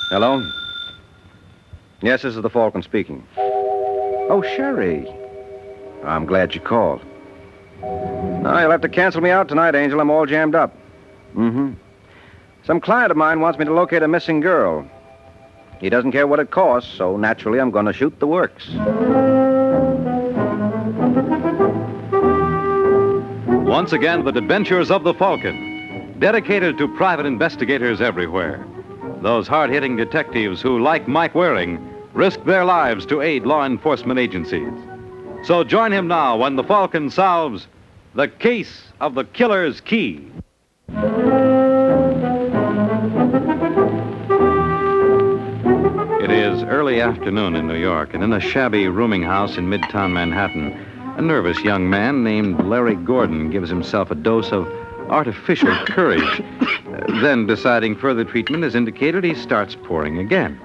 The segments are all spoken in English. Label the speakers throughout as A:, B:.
A: Hello? Yes, this is the Falcon speaking. Oh, Sherry. I'm glad you called. No, you'll have to cancel me out tonight, Angel. I'm all jammed up. Mm-hmm. Some client of mine wants me to locate a missing girl. He doesn't care what it costs, so naturally I'm going to shoot the works.
B: Once again, the adventures of the Falcon, dedicated to private investigators everywhere. Those hard-hitting detectives who, like Mike Waring, risk their lives to aid law enforcement agencies. So join him now when the Falcon solves the case of the killer's key. It is early afternoon in New York, and in a shabby rooming house in Midtown Manhattan, a nervous young man named Larry Gordon gives himself a dose of artificial courage. Then, deciding further treatment is indicated, he starts pouring again.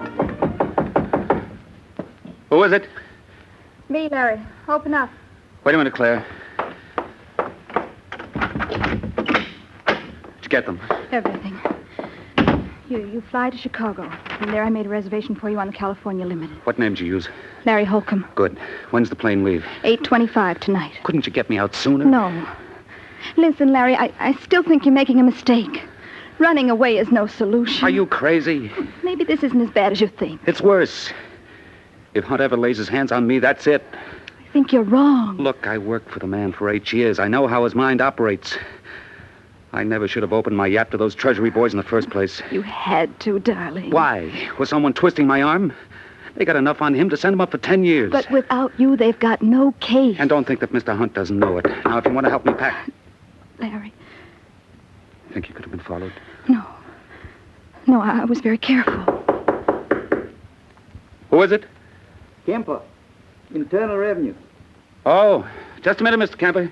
C: Who is it?
D: Me, Larry. Open up.
C: Wait a minute, Claire. Did you get them?
D: Everything. You fly to Chicago. From there, I made a reservation for you on the California Limited.
C: What name did you use?
D: Larry Holcomb.
C: Good. When's the plane leave?
D: 8:25 tonight.
C: Couldn't you get me out sooner?
D: No. Listen, Larry, I still think you're making a mistake. Running away is no solution.
C: Are you crazy?
D: Maybe this isn't as bad as you think.
C: It's worse. If Hunt ever lays his hands on me, that's it.
D: I think you're wrong.
C: Look, I worked for the man for 8 years. I know how his mind operates. I never should have opened my yap to those Treasury boys in the first place.
D: You had to, darling.
C: Why? Was someone twisting my arm? They got enough on him to send him up for 10 years.
D: But without you, they've got no case.
C: And don't think that Mr. Hunt doesn't know it. Now, if you want to help me pack...
D: Larry.
C: Think you could have been followed?
D: No. No, I was very careful.
C: Who is it?
E: Kemper, Internal Revenue.
C: Oh, just a minute, Mr. Kemper.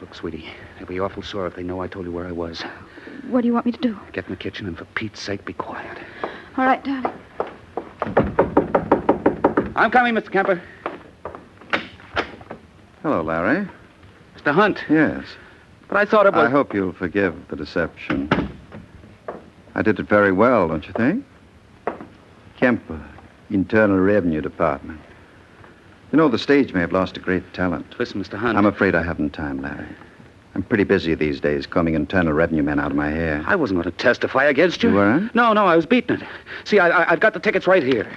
C: Look, sweetie, they'll be awful sore if they know I told you where I was.
D: What do you want me to do?
C: Get in the kitchen and for Pete's sake, be quiet.
D: All right, darling.
C: I'm coming, Mr. Kemper.
A: Hello, Larry.
C: Mr. Hunt.
A: Yes.
C: But I thought it was...
A: I hope you'll forgive the deception. I did it very well, don't you think? Kemper, Internal Revenue Department. You know, the stage may have lost a great talent.
C: Listen, Mr. Hunt.
A: I'm afraid I haven't time, Larry. I'm pretty busy these days combing Internal Revenue men out of my hair.
C: I wasn't going to testify against you.
A: You weren't?
C: No, I was beating it. See, I've got the tickets right here.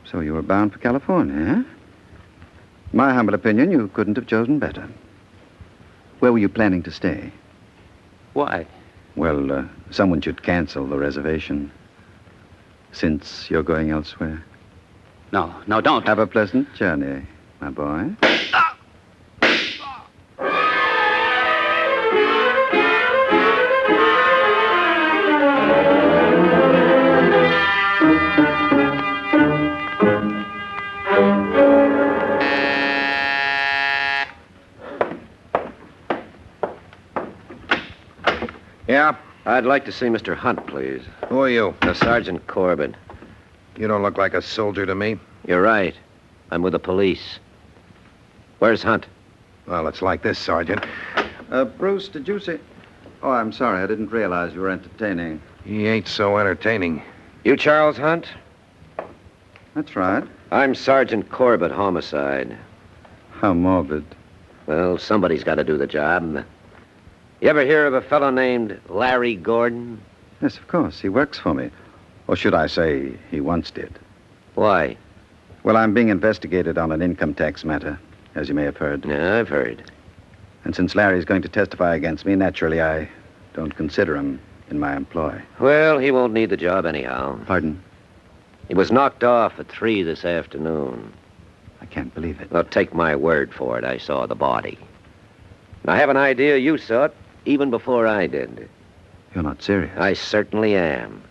A: So you were bound for California, eh? My humble opinion, you couldn't have chosen better. Where were you planning to stay?
C: Why?
A: Well, someone should cancel the reservation. Since you're going elsewhere.
C: No, don't.
A: Have a pleasant journey, my boy.
F: Yeah?
G: I'd like to see Mr. Hunt, please.
F: Who are you?
G: Sergeant Corbett.
F: You don't look like a soldier to me.
G: You're right. I'm with the police. Where's Hunt?
F: Well, it's like this, Sergeant.
A: Bruce, did you say... Oh, I'm sorry. I didn't realize you were entertaining.
F: He ain't so entertaining.
G: You Charles Hunt?
A: That's right.
G: I'm Sergeant Corbett, homicide.
A: How morbid.
G: Well, somebody's got to do the job. You ever hear of a fellow named Larry Gordon?
A: Yes, of course. He works for me. Or should I say, he once did.
G: Why?
A: Well, I'm being investigated on an income tax matter, as you may have heard.
G: Yeah, I've heard.
A: And since Larry's going to testify against me, naturally, I don't consider him in my employ.
G: Well, he won't need the job anyhow.
A: Pardon?
G: He was knocked off at 3 this afternoon.
A: I can't believe it.
G: Well, take my word for it. I saw the body. And I have an idea you saw it even before I did.
A: You're not serious.
G: I certainly am.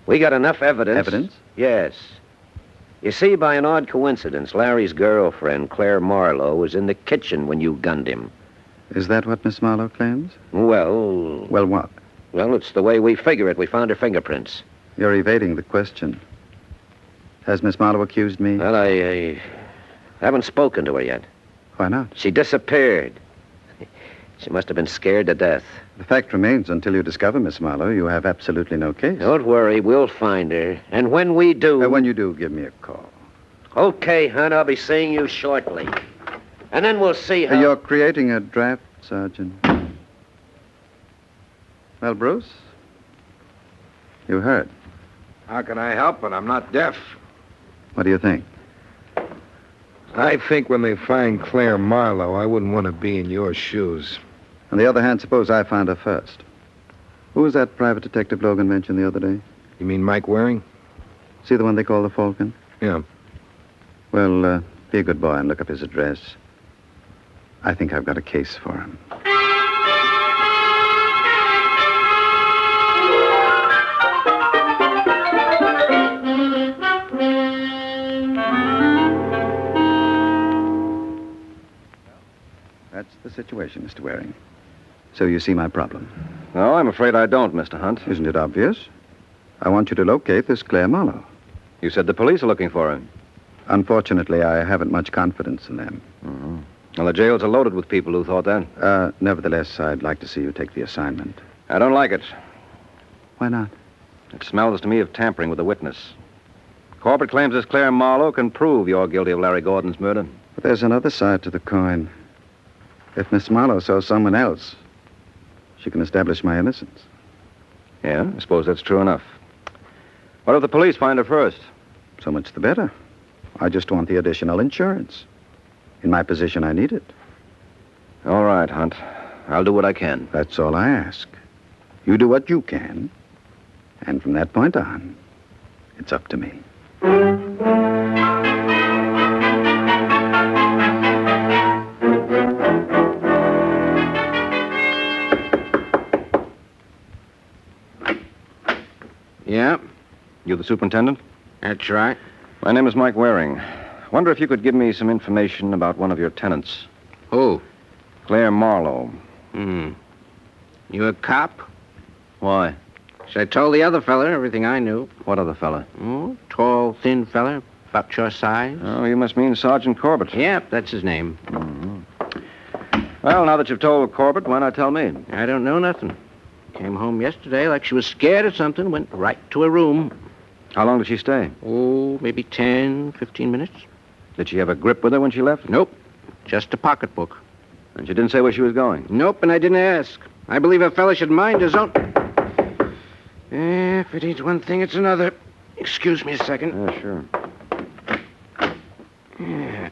G: We got enough evidence.
A: Evidence?
G: Yes. You see, by an odd coincidence, Larry's girlfriend, Claire Marlowe, was in the kitchen when you gunned him.
A: Is that what Miss Marlowe claims?
G: Well...
A: Well, what?
G: Well, it's the way we figure it. We found her fingerprints.
A: You're evading the question. Has Miss Marlowe accused me?
G: Well, I haven't spoken to her yet.
A: Why not?
G: She disappeared. She must have been scared to death.
A: The fact remains, until you discover Miss Marlowe, you have absolutely no case.
G: Don't worry, we'll find her. And when we do...
A: When you do, give me a call.
G: Okay, Hunt, I'll be seeing you shortly. And then we'll see how...
A: You're creating a draft, Sergeant. Well, Bruce, you heard.
F: How can I help it? I'm not deaf.
A: What do you think?
F: I think when they find Claire Marlowe, I wouldn't want to be in your shoes.
A: On the other hand, suppose I found her first. Who was that private detective Logan mentioned the other day?
F: You mean Mike Waring?
A: See the one they call the Falcon?
F: Yeah.
A: Well, be a good boy and look up his address. I think I've got a case for him. That's the situation, Mr. Waring. So you see my problem.
H: No, I'm afraid I don't, Mr. Hunt.
A: Isn't it obvious? I want you to locate this Claire Marlowe.
H: You said the police are looking for her.
A: Unfortunately, I haven't much confidence in them.
H: Mm-hmm. Well, the jails are loaded with people who thought that.
A: Nevertheless, I'd like to see you take the assignment.
H: I don't like it.
A: Why not?
H: It smells to me of tampering with a witness. Corbett claims this Claire Marlowe can prove you're guilty of Larry Gordon's murder.
A: But there's another side to the coin. If Miss Marlowe saw someone else, she can establish my innocence.
H: Yeah, I suppose that's true enough. What if the police find her first?
A: So much the better. I just want the additional insurance. In my position, I need it.
H: All right, Hunt. I'll do what I can.
A: That's all I ask. You do what you can. And from that point on, it's up to me.
G: Yeah,
H: You the superintendent?
G: that's right.
H: My name is Mike Waring. Wonder if you could give me some information about one of your tenants,
G: Who?
H: Claire Marlowe.
G: You a cop?
H: Why?
G: So I told the other fella everything I knew.
H: What other fella?
G: Oh, tall, thin fella, about your size.
H: Oh, you must mean Sergeant Corbett.
G: Yep, that's his name.
H: Well, now that you've told Corbett, why not tell me?
G: I don't know nothing. Came home yesterday like she was scared of something, went right to her room.
H: How long did she stay?
G: Oh, maybe 10, 15 minutes.
H: Did she have a grip with her when she left?
G: Nope, just a pocketbook.
H: And she didn't say where she was going?
G: Nope, and I didn't ask. I believe a fella should mind his own... If it ain't one thing, it's another. Excuse me a second.
H: Yeah, sure.
G: Yeah.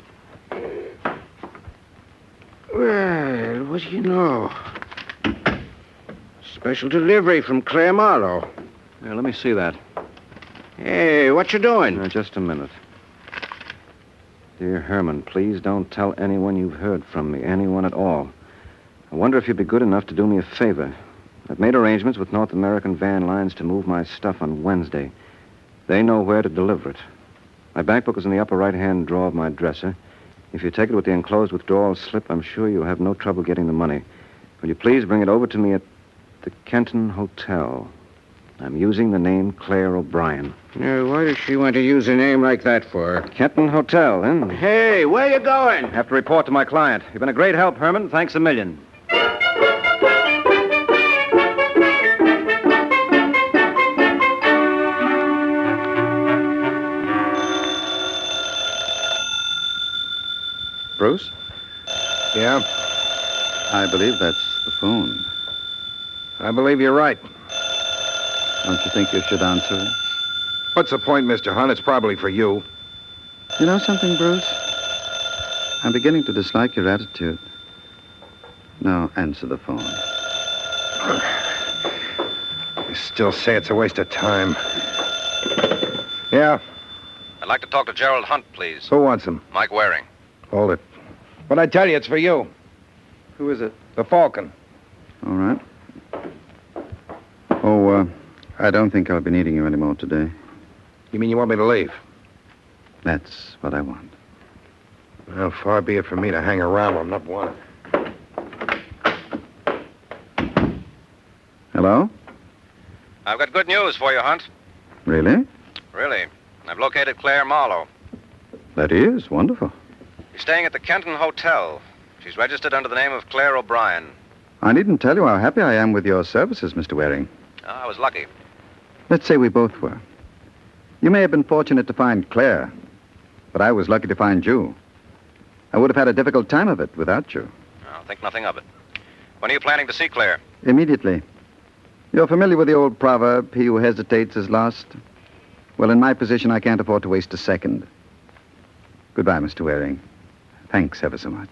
G: Well, what do you know? Special delivery from Claire Marlowe.
H: Here, let me see that.
G: Hey, what you doing?
H: Just a minute. Dear Herman, please don't tell anyone you've heard from me, anyone at all. I wonder if you'd be good enough to do me a favor. I've made arrangements with North American Van Lines to move my stuff on Wednesday. They know where to deliver it. My bank book is in the upper right-hand drawer of my dresser. If you take it with the enclosed withdrawal slip, I'm sure you'll have no trouble getting the money. Will you please bring it over to me at the Kenton Hotel? I'm using the name Claire O'Brien.
G: Why does she want to use a name like that for?
H: Kenton Hotel, eh?
G: Hey, where you going?
H: Have to report to my client. You've been a great help, Herman. Thanks a million.
A: Bruce?
F: Yeah?
A: I believe that's the phone.
F: I believe you're right.
A: Don't you think you should answer it?
F: What's the point, Mr. Hunt? It's probably for you.
A: You know something, Bruce? I'm beginning to dislike your attitude. Now, answer the phone.
F: You still say it's a waste of time. Yeah?
H: I'd like to talk to Gerald Hunt, please.
F: Who wants him?
H: Mike Waring.
F: Hold it. But I tell you, it's for you.
A: Who is it?
F: The Falcon.
A: All right. Oh, I don't think I'll be needing you anymore today.
F: You mean you want me to leave?
A: That's what I want.
F: Well, far be it from me to hang around when I'm not wanted.
A: Hello?
H: I've got good news for you, Hunt.
A: Really?
H: Really. I've located Claire Marlowe.
A: That is wonderful.
H: She's staying at the Kenton Hotel. She's registered under the name of Claire O'Brien.
I: I needn't tell you how happy I am with your services, Mr. Waring.
A: I was lucky.
I: Let's say we both were. You may have been fortunate to find Claire, but I was lucky to find you. I would have had a difficult time of it without you.
A: I'll think nothing of it. When are you planning to see Claire?
I: Immediately. You're familiar with the old proverb, he who hesitates is lost? Well, in my position, I can't afford to waste a second. Goodbye, Mr. Waring. Thanks ever so much.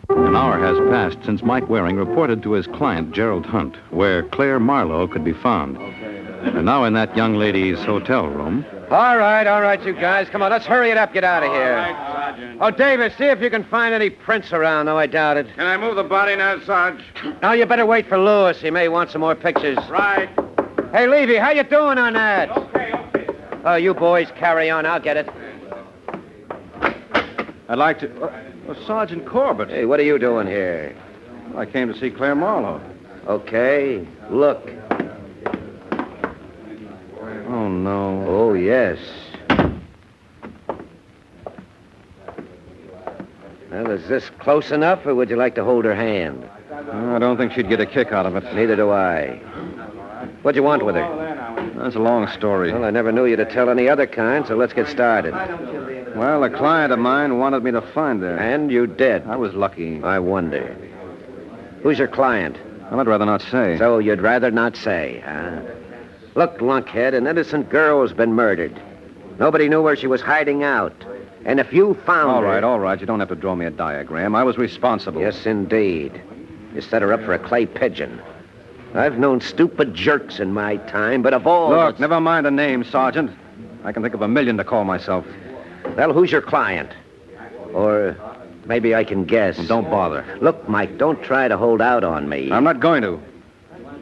B: An hour has passed since Mike Waring reported to his client, Gerald Hunt, where Claire Marlowe could be found. And now in that young lady's hotel room.
G: All right, you guys. Come on, let's hurry it up. Get out of here. Oh, Davis, see if you can find any prints around, though I doubt it.
F: Can I move the body now, Sarge?
G: Now, you better wait for Lewis. He may want some more pictures.
F: Right.
G: Hey, Levy, how you doing on that?
F: Okay.
G: Oh, you boys carry on. I'll get it.
A: I'd like to... Sergeant Corbett.
G: Hey, what are you doing here?
A: I came to see Claire Marlowe.
G: Okay, look.
A: Oh, no.
G: Oh, yes. Well, is this close enough, or would you like to hold her hand?
A: I don't think she'd get a kick out of it.
G: Neither do I. What'd you want with her?
A: That's a long story.
G: Well, I never knew you to tell any other kind, so let's get started.
A: Well, a client of mine wanted me to find her.
G: And you did.
A: I was lucky.
G: I wonder. Who's your client?
A: Well, I'd rather not say.
G: So you'd rather not say, huh? Look, lunkhead, an innocent girl has been murdered. Nobody knew where she was hiding out. And if you found her...
A: All right. You don't have to draw me a diagram. I was responsible.
G: Yes, indeed. You set her up for a clay pigeon. I've known stupid jerks in my time, but of all...
A: Look, never mind the name, Sergeant. I can think of 1,000,000 to call myself.
G: Well, who's your client? Or maybe I can guess.
A: Well, don't bother.
G: Look, Mike, don't try to hold out on me.
A: I'm not going to.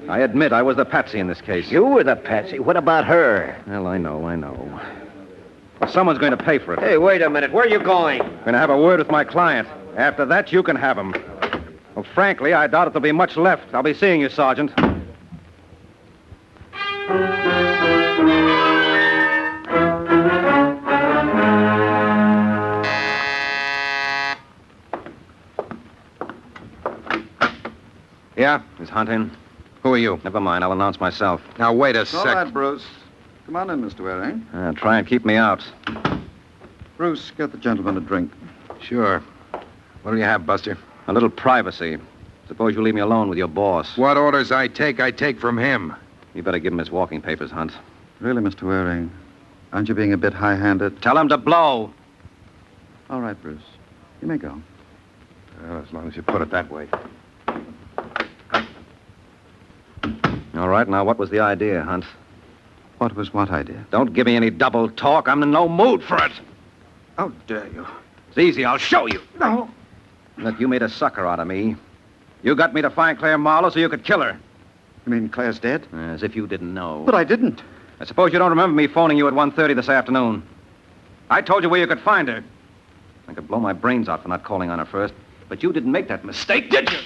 A: I admit I was the patsy in this case.
G: You were the patsy. What about her?
A: Well, I know. Well, someone's going to pay for it.
G: Hey, wait a minute. Where are you going?
A: I'm going to have a word with my client. After that, you can have him. Well, frankly, I doubt if there'll be much left. I'll be seeing you, Sergeant.
F: Yeah?
A: Is Hunt in?
F: Who are you?
A: Never mind. I'll announce myself.
F: Now, wait a
I: All
F: sec.
I: right, Bruce. Come on in, Mr. Waring.
A: Try and keep me out.
I: Bruce, get the gentleman a drink.
F: Sure. What do you have, Buster?
A: A little privacy. Suppose you leave me alone with your boss.
F: What orders I take from him.
A: You better give him his walking papers, Hunt.
I: Really, Mr. Waring, aren't you being a bit high-handed?
A: Tell him to blow.
I: All right, Bruce. You may go.
F: Well, as long as you put it that way.
A: All right, now, what was the idea, Hunt?
I: What was what idea?
A: Don't give me any double talk. I'm in no mood for it.
I: How dare you?
A: It's easy. I'll show you.
I: No.
A: Look, you made a sucker out of me. You got me to find Claire Marlowe so you could kill her.
I: You mean Claire's dead?
A: As if you didn't know.
I: But I didn't.
A: I suppose you don't remember me phoning you at 1:30 this afternoon. I told you where you could find her. I could blow my brains out for not calling on her first. But you didn't make that mistake, did you?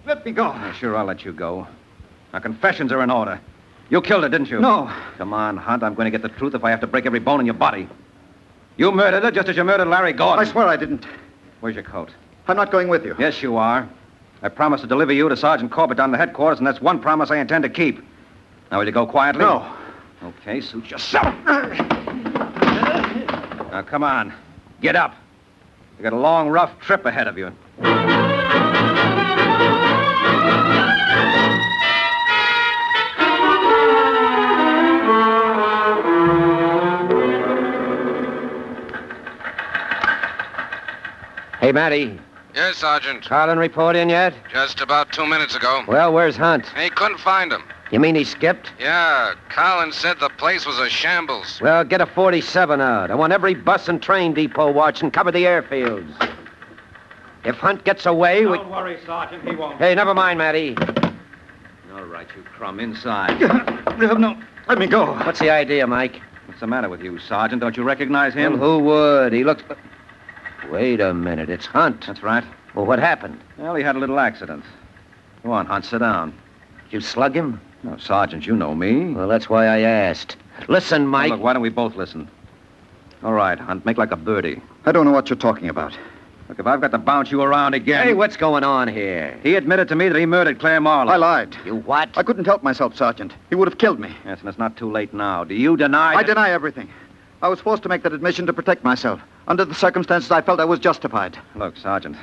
I: Let me go.
A: Sure, I'll let you go. Now, confessions are in order. You killed her, didn't you?
I: No.
A: Come on, Hunt. I'm going to get the truth if I have to break every bone in your body. You murdered her just as you murdered Larry Gordon.
I: I swear I didn't.
A: Where's your coat?
I: I'm not going with you.
A: Yes, you are. I promised to deliver you to Sergeant Corbett down the headquarters, and that's one promise I intend to keep. Now, will you go quietly?
I: No.
A: Okay, suit yourself. Now, come on. Get up. You got a long, rough trip ahead of you.
G: Hey, Matty.
J: Yes, Sergeant.
G: Carlin report in yet?
J: Just about 2 minutes ago.
G: Well, where's Hunt?
J: He couldn't find him.
G: You mean he skipped?
J: Yeah, Colin said the place was a shambles.
G: Well, get a 47 out. I want every bus and train depot watch and cover the airfields. If Hunt gets away,
A: Don't worry, Sergeant. He won't.
G: Hey, never mind, Matty.
A: All right, you crumb. Inside.
I: No, let me go.
G: What's the idea, Mike?
A: What's the matter with you, Sergeant? Don't you recognize him?
G: Well, who would? He looks... Wait a minute. It's Hunt.
A: That's right.
G: Well, what happened?
A: Well, he had a little accident. Go on, Hunt. Sit down.
G: Did you slug him?
A: No, Sergeant, you know me.
G: Well, that's why I asked. Listen, Mike.
A: Look, why don't we both listen? All right, Hunt, make like a birdie.
I: I don't know what you're talking about.
A: Look, if I've got to bounce you around again...
G: Hey, what's going on here?
A: He admitted to me that he murdered Claire Marlowe.
I: I lied.
G: You what?
I: I couldn't help myself, Sergeant. He would have killed me.
A: Yes, and it's not too late now. Do you deny
I: I deny everything. I was forced to make that admission to protect myself. Under the circumstances, I felt I was justified.
A: Look, Sergeant,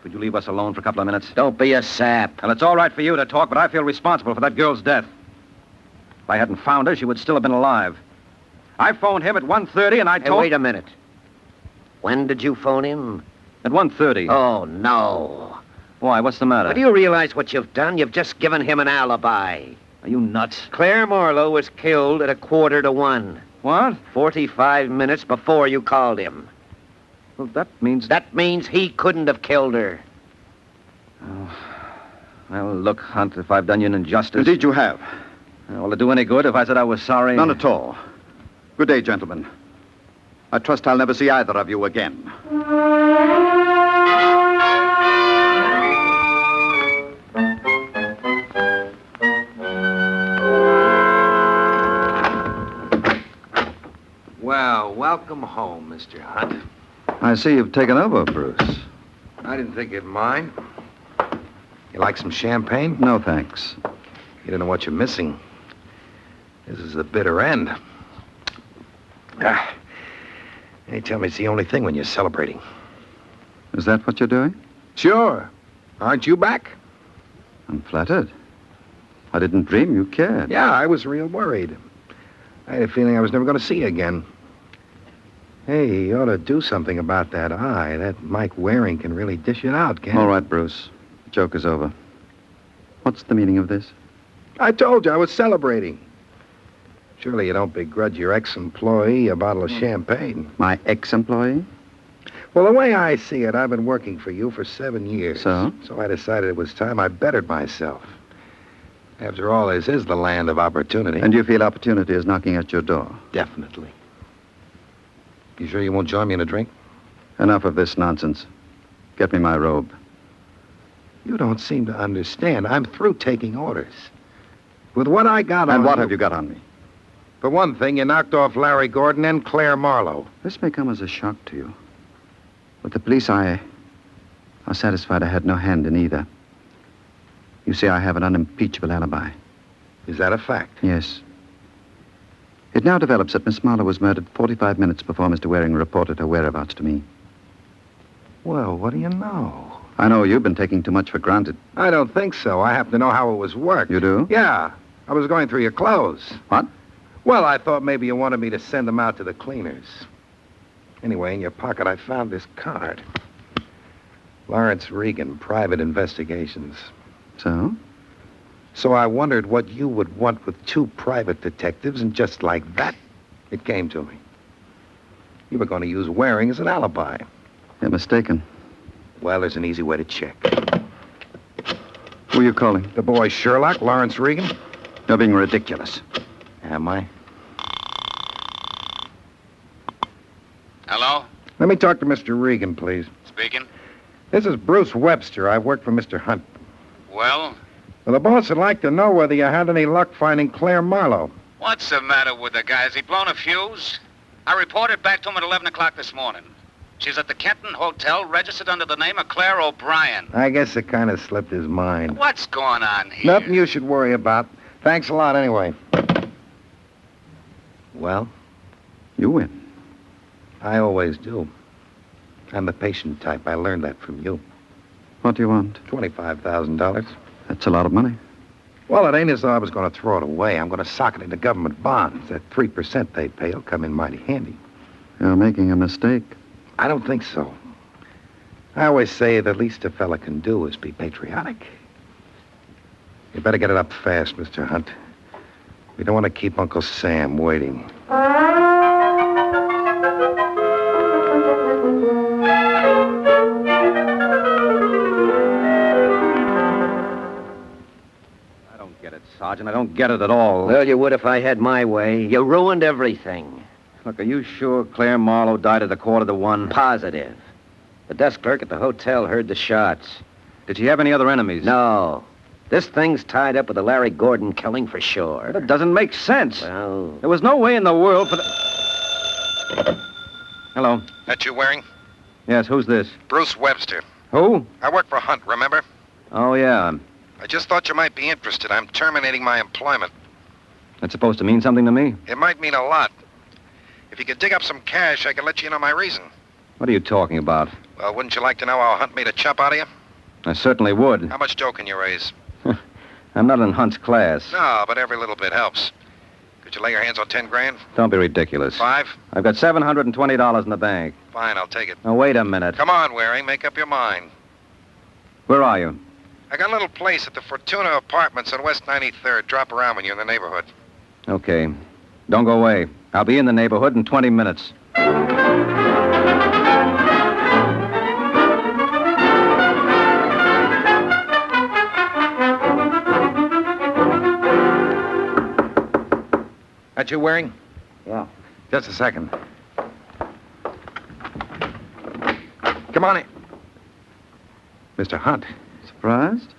A: could you leave us alone for a couple of minutes?
G: Don't be a sap.
A: Well, it's all right for you to talk, but I feel responsible for that girl's death. If I hadn't found her, she would still have been alive. I phoned him at 1:30, and I
G: Hey,
A: told...
G: wait a minute. When did you phone him?
A: At 1:30.
G: Oh, no.
A: Why, what's the matter?
G: But do you realize what you've done? You've just given him an alibi.
A: Are you nuts?
G: Claire Marlowe was killed at 1:45.
A: What?
G: 45 minutes before you called him.
A: Well, that means...
G: That means he couldn't have killed her.
A: Well, look, Hunt, if I've done you an injustice...
I: Indeed you have.
A: Will it do any good if I said I was sorry?
I: None at all. Good day, gentlemen. I trust I'll never see either of you again.
F: Well, welcome home, Mr. Hunt.
I: I see you've taken over, Bruce.
F: I didn't think you'd mind. You like some champagne?
I: No, thanks.
F: You don't know what you're missing. This is the bitter end. They tell me it's the only thing when you're celebrating.
I: Is that what you're doing?
F: Sure. Aren't you back?
I: I'm flattered. I didn't dream you cared.
F: Yeah, I was real worried. I had a feeling I was never going to see you again. Hey, you ought to do something about that eye. That Mike Waring can really dish it out, can't he?
I: All right, Bruce. The joke is over. What's the meaning of this?
F: I told you I was celebrating. Surely you don't begrudge your ex-employee a bottle of champagne.
I: My ex-employee?
F: Well, the way I see it, I've been working for you for 7 years.
I: So?
F: So I decided it was time I bettered myself. After all, this is the land of opportunity.
I: And you feel opportunity is knocking at your door?
F: Definitely. You sure you won't join me in a drink?
I: Enough of this nonsense. Get me my robe.
F: You don't seem to understand. I'm through taking orders. With what I got on
I: And what
F: you...
I: have you got on me?
F: For one thing, you knocked off Larry Gordon and Claire Marlowe.
I: This may come as a shock to you. But the police are satisfied I had no hand in either. You see, I have an unimpeachable alibi.
F: Is that a fact?
I: Yes. It now develops that Miss Marlowe was murdered 45 minutes before Mr. Waring reported her whereabouts to me.
F: Well, what do you know?
I: I know you've been taking too much for granted.
F: I don't think so. I happen to know how it was worked.
I: You do?
F: Yeah. I was going through your clothes.
I: What?
F: Well, I thought maybe you wanted me to send them out to the cleaners. Anyway, in your pocket, I found this card. Lawrence Regan, Private Investigations.
I: So?
F: So I wondered what you would want with 2 private detectives, and just like that, it came to me. You were going to use Waring as an alibi.
I: You're mistaken.
F: Well, there's an easy way to check.
I: Who are you calling?
F: The boy Sherlock, Lawrence Regan.
I: You're being ridiculous.
F: Am I?
J: Hello?
F: Let me talk to Mr. Regan, please.
J: Speaking.
F: This is Bruce Webster. I work for Mr. Hunt.
J: Well,
F: Well, the boss would like to know whether you had any luck finding Claire Marlowe.
J: what's the matter with the guy? Has he blown a fuse? I reported back to him at 11 o'clock this morning. She's at the Kenton Hotel, registered under the name of Claire O'Brien.
F: I guess it kind of slipped his mind.
J: What's going on here?
F: Nothing you should worry about. Thanks a lot anyway. Well,
I: You win.
F: I always do. I'm the patient type. I learned that from you.
I: What do you want?
F: $25,000.
I: That's a lot of money.
F: Well, it ain't as though I was going to throw it away. I'm going to sock it into government bonds. That 3% they pay will come in mighty handy.
I: You're making a mistake.
F: I don't think so. I always say the least a fella can do is be patriotic. You better get it up fast, Mr. Hunt. We don't want to keep Uncle Sam waiting.
A: Sergeant, I don't get it at all.
G: Well, you would if I had my way. You ruined everything.
A: Look, are you sure Claire Marlowe died at 1:45?
G: Positive. The desk clerk at the hotel heard the shots.
A: Did she have any other enemies?
G: No. This thing's tied up with the Larry Gordon killing for sure.
H: That doesn't make sense.
G: Well,
H: There was no way in the world for the... Hello.
F: That you, Waring?
H: Yes, who's this?
F: Bruce Webster.
H: Who?
F: I work for Hunt, remember?
H: Oh, yeah.
F: I just thought you might be interested. I'm terminating my employment.
H: That's supposed to mean something to me?
F: It might mean a lot. If you could dig up some cash, I could let you know my reason.
H: What are you talking about?
F: Well, wouldn't you like to know how Hunt made a chump out of you?
H: I certainly would.
F: How much dough can you raise?
H: I'm not in Hunt's class.
F: No, but every little bit helps. Could you lay your hands on 10 grand?
H: Don't be ridiculous.
F: 5?
H: I've got $720 in the bank.
F: Fine, I'll take it.
H: Now, wait a minute.
F: Come on, Waring, make up your mind.
H: Where are you?
F: I got a little place at the Fortuna Apartments on West 93rd. Drop around when you're in the neighborhood.
H: Okay. Don't go away. I'll be in the neighborhood in 20 minutes.
F: That you, Waring?
E: Yeah.
F: Just a second. Come on in. Mr. Hunt.
I: Surprised?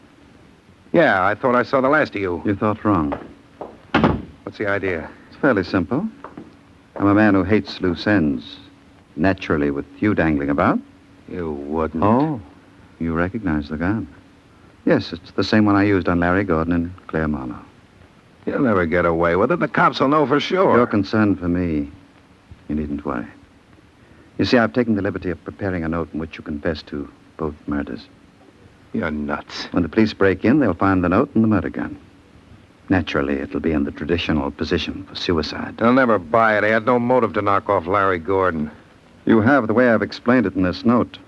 F: Yeah, I thought I saw the last of you.
I: You thought wrong.
F: What's the idea?
I: It's fairly simple. I'm a man who hates loose ends. Naturally, with you dangling about.
F: You wouldn't.
I: Oh, you recognize the gun. Yes, it's the same one I used on Larry Gordon and Claire Marlowe.
F: You'll never get away with it. The cops will know for sure.
I: You're concerned for me. You needn't worry. You see, I've taken the liberty of preparing a note in which you confess to both murders.
F: You're nuts.
I: When the police break in, they'll find the note and the murder gun. Naturally, it'll be in the traditional position for suicide.
F: They'll never buy it. I had no motive to knock off Larry Gordon.
I: You have, the way I've explained it in this note.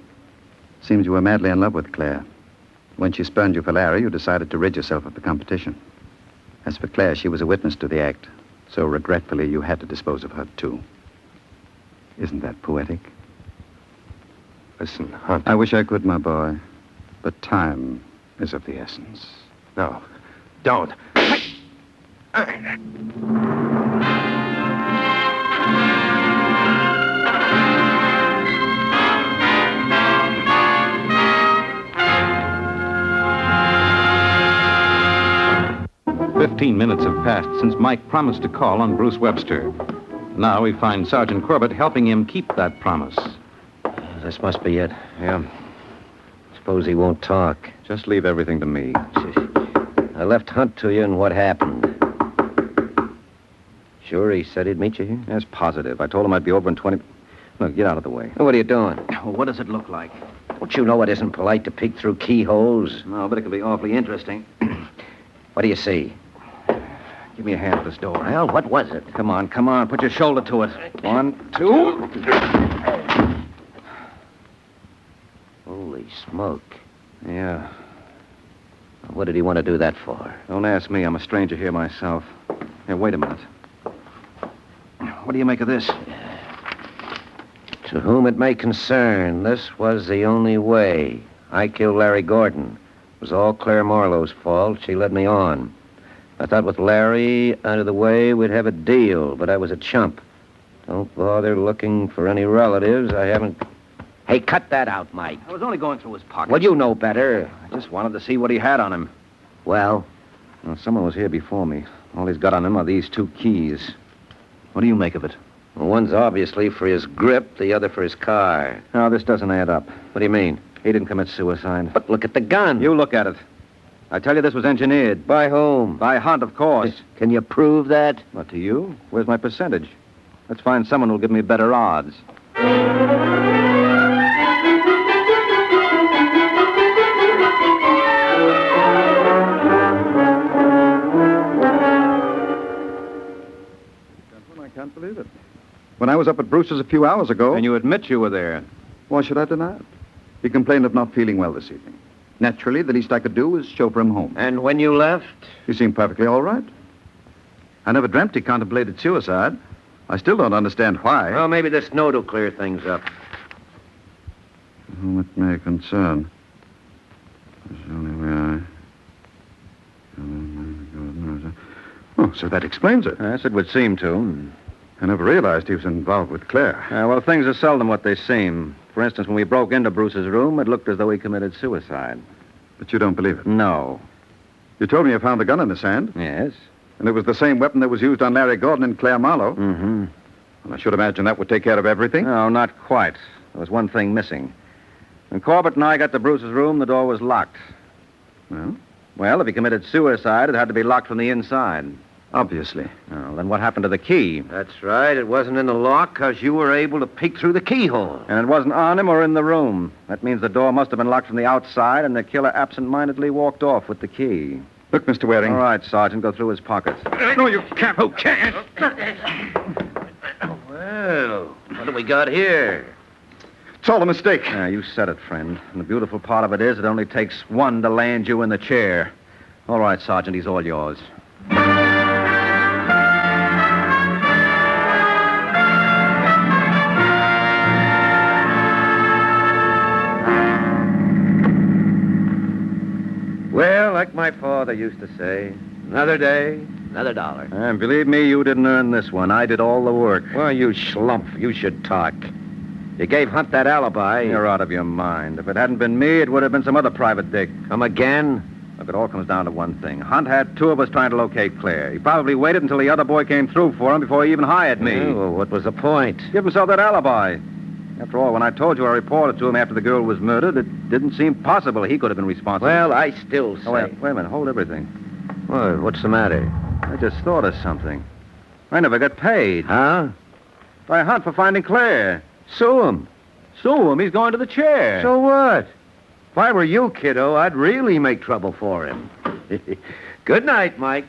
I: Seems you were madly in love with Claire. When she spurned you for Larry, you decided to rid yourself of the competition. As for Claire, she was a witness to the act. So regretfully, you had to dispose of her, too. Isn't that poetic?
F: Listen, Hunt.
I: I wish I could, my boy. But time is of the essence.
F: No, don't.
B: 15 minutes have passed since Mike promised to call on Bruce Webster. Now we find Sergeant Corbett helping him keep that promise.
G: This must be it.
H: Yeah.
G: Suppose he won't talk.
H: Just leave everything to me.
G: I left Hunt to you, and what happened? Sure he said he'd meet you here?
H: Yes, positive. I told him I'd be over in 20... Look, get out of the way.
G: What are you doing?
H: Well, what does it look like?
G: Don't you know it isn't polite to peek through keyholes?
H: No, but it could be awfully interesting.
G: What do you see?
H: Give me a hand with this door.
G: Well, what was it?
H: Come on. Put your shoulder to it. 1, 2...
G: Holy smoke.
H: Yeah.
G: What did he want to do that for?
H: Don't ask me. I'm a stranger here myself. Here, wait a minute. What do you make of this?
G: To whom it may concern, this was the only way. I killed Larry Gordon. It was all Claire Marlowe's fault. She led me on. I thought with Larry out of the way, we'd have a deal, but I was a chump. Don't bother looking for any relatives. I haven't... Hey, cut that out, Mike.
H: I was only going through his pockets.
G: Well, you know better.
H: I just wanted to see what he had on him.
G: Well?
H: Well, someone was here before me. All he's got on him are these 2 keys. What do you make of it?
G: Well, one's obviously for his grip, the other for his car.
H: No, this doesn't add up.
G: What do you mean?
H: He didn't commit suicide.
G: But look at the gun.
H: You look at it. I tell you, this was engineered.
G: By whom?
H: By Hunt, of course.
G: Can you prove that?
H: What, to you? Where's my percentage? Let's find someone who'll give me better odds.
I: I can't believe it. When I was up at Brewster's a few hours ago...
H: And you admit you were there.
I: Why should I deny it? He complained of not feeling well this evening. Naturally, the least I could do was chauffeur him home.
G: And when you left?
I: He seemed perfectly all right. I never dreamt he contemplated suicide. I still don't understand why.
G: Well, maybe this note will clear things up.
I: Whom it may concern. That's the only way Oh, so that explains it.
H: Yes, it would seem to.
I: I never realized he was involved with Claire.
H: Well, things are seldom what they seem. For instance, when we broke into Bruce's room, it looked as though he committed suicide.
I: But you don't believe it?
H: No.
I: You told me you found the gun in the sand,
H: Yes.
I: and it was the same weapon that was used on Larry Gordon and Claire Marlowe.
H: Mm-hmm.
I: Well, I should imagine that would take care of everything.
H: No, not quite. There was one thing missing. When Corbett and I got to Bruce's room, the door was locked.
I: Well,
H: Well, if he committed suicide, it had to be locked from the inside.
I: obviously.
H: Well, then what happened to the key?
G: That's right. It wasn't in the lock because you were able to peek through the keyhole.
H: And it wasn't on him or in the room. That means the door must have been locked from the outside, and the killer absent-mindedly walked off with the key.
I: Look, Mr. Waring.
H: All right, Sergeant, go through his pockets.
I: No, you can't.
G: Who can't? Well, what do we got here?
I: It's all a mistake.
H: Yeah, you said it, friend. And the beautiful part of it is it only takes one to land you in the chair. All right, Sergeant, he's all yours.
G: Well, like my father used to say, another day, another dollar.
H: And believe me, you didn't earn this one. I did all the work.
G: Well, you schlump. You should talk. You gave Hunt that alibi.
H: You're out of your mind. If it hadn't been me, it would have been some other private dick.
G: Come again?
H: Look, it all comes down to one thing. Hunt had two of us trying to locate Claire. He probably waited until the other boy came through for him before he even hired me.
G: Oh, well, what was the point?
H: Give himself that alibi. After all, when I told you I reported to him after the girl was murdered, it didn't seem possible he could have been responsible.
G: Well, I still say...
H: Oh, wait a minute. Hold everything.
G: What's the matter?
H: I just thought of something. I never got paid.
G: Huh?
H: By Hunt for finding Claire.
G: Sue him.
H: Sue him. He's going to the chair.
G: So what? If I were you, kiddo, I'd really make trouble for him. Good night, Mike.